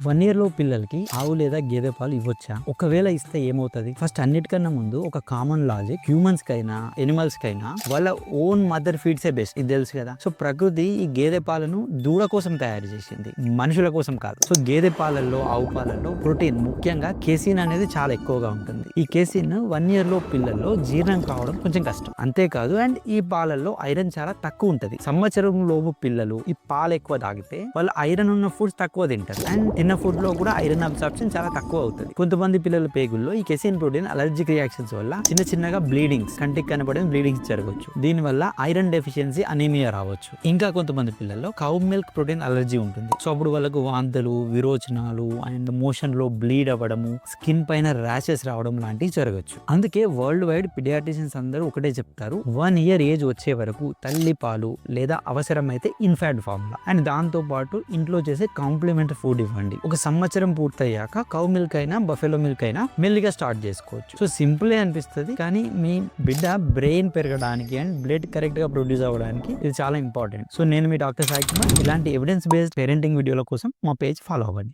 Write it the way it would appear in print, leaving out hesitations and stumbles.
1 year లో పిల్లలకి ఆవు లేదా గేదె పాలు ఇవ్వచ్చా? ఒకవేళ ఇస్తే ఏమవుతుంది? ఫస్ట్ అన్నిటికన్నా ముందు ఒక కామన్ లాజిక్, హ్యూమన్స్ కైనా ఎనిమల్స్ కైనా వాళ్ళ ఓన్ మదర్ ఫీడ్స్ ఏ బెస్ట్, ఇది తెలుసు కదా. సో ప్రకృతి ఈ గేదె పాలను దూడ కోసం తయారు చేసింది, మనుషుల కోసం కాదు. సో గేదె పాలల్లో, ఆవు పాలల్లో ప్రోటీన్, ముఖ్యంగా కేసిన్ అనేది చాలా ఎక్కువగా ఉంటుంది. ఈ కేసిన్ 1 year లో పిల్లల్లో జీర్ణం కావడం కొంచెం కష్టం. అంతేకాదు, అండ్ ఈ పాలల్లో ఐరన్ చాలా తక్కువ ఉంటుంది. సంవత్సరం లోపు పిల్లలు ఈ పాలు ఎక్కువ తాగితే వాళ్ళు ఐరన్ ఉన్న ఫుడ్స్ తక్కువ తింటారు, అండ్ తిన్న ఫుడ్ లో కూడా ఐరన్ అబ్సార్ప్షన్ చాలా తక్కువ అవుతుంది. కొంతమంది పిల్లల పేగుల్లో ఈ కెసిన్ ప్రోటీన్ అలర్జిక్ రియాక్షన్స్ వల్ల చిన్నగా బ్లీడింగ్స్, కంటికి కనబడే బ్లీడింగ్స్ జరగవచ్చు. దీని వల్ల ఐరన్ డెఫిషియన్సీ, అనీమియా రావచ్చు. ఇంకా కొంతమంది పిల్లల్లో కౌ మిల్క్ ప్రోటీన్ అలర్జీ ఉంటుంది. సో అప్పుడు వాళ్ళకు వాంతులు, విరోచనాలు అండ్ మోషన్ లో బ్లీడ్ అవ్వడము, స్కిన్ పైన ర్యాషెస్ రావడం లాంటివి జరగచ్చు. అందుకే వరల్డ్ వైడ్ పిడియాట్రిషియన్స్ అందరూ ఒకటే చెప్తారు, 1 year ఏజ్ వచ్చే వరకు తల్లి పాలు లేదా అవసరమైతే ఇన్ఫాంట్ ఫార్ములా అండ్ దాంతో పాటు ఇంట్లో చేసే కాంప్లిమెంటరీ ఫుడ్ ఇవ్వండి. ఒక సంవత్సరం పూర్తయ్యాక కౌ మిల్క్ అయినా బఫెలో మిల్క్ అయినా మెల్లిగా స్టార్ట్ చేసుకోవచ్చు. సో సింపుల్ అనిపిస్తుంది, కానీ మీ బిడ్డ బ్రెయిన్ పెరగడానికి అండ్ బ్లడ్ కరెక్ట్ గా ప్రొడ్యూస్ అవ్వడానికి ఇది చాలా ఇంపార్టెంట్. సో నేను మీ డాక్టర్ సాయి కుమార్. ఇలాంటి ఎవిడెన్స్ బేస్డ్ పేరెంటింగ్ వీడియోల కోసం మా పేజ్ ఫాలో అవ్వండి.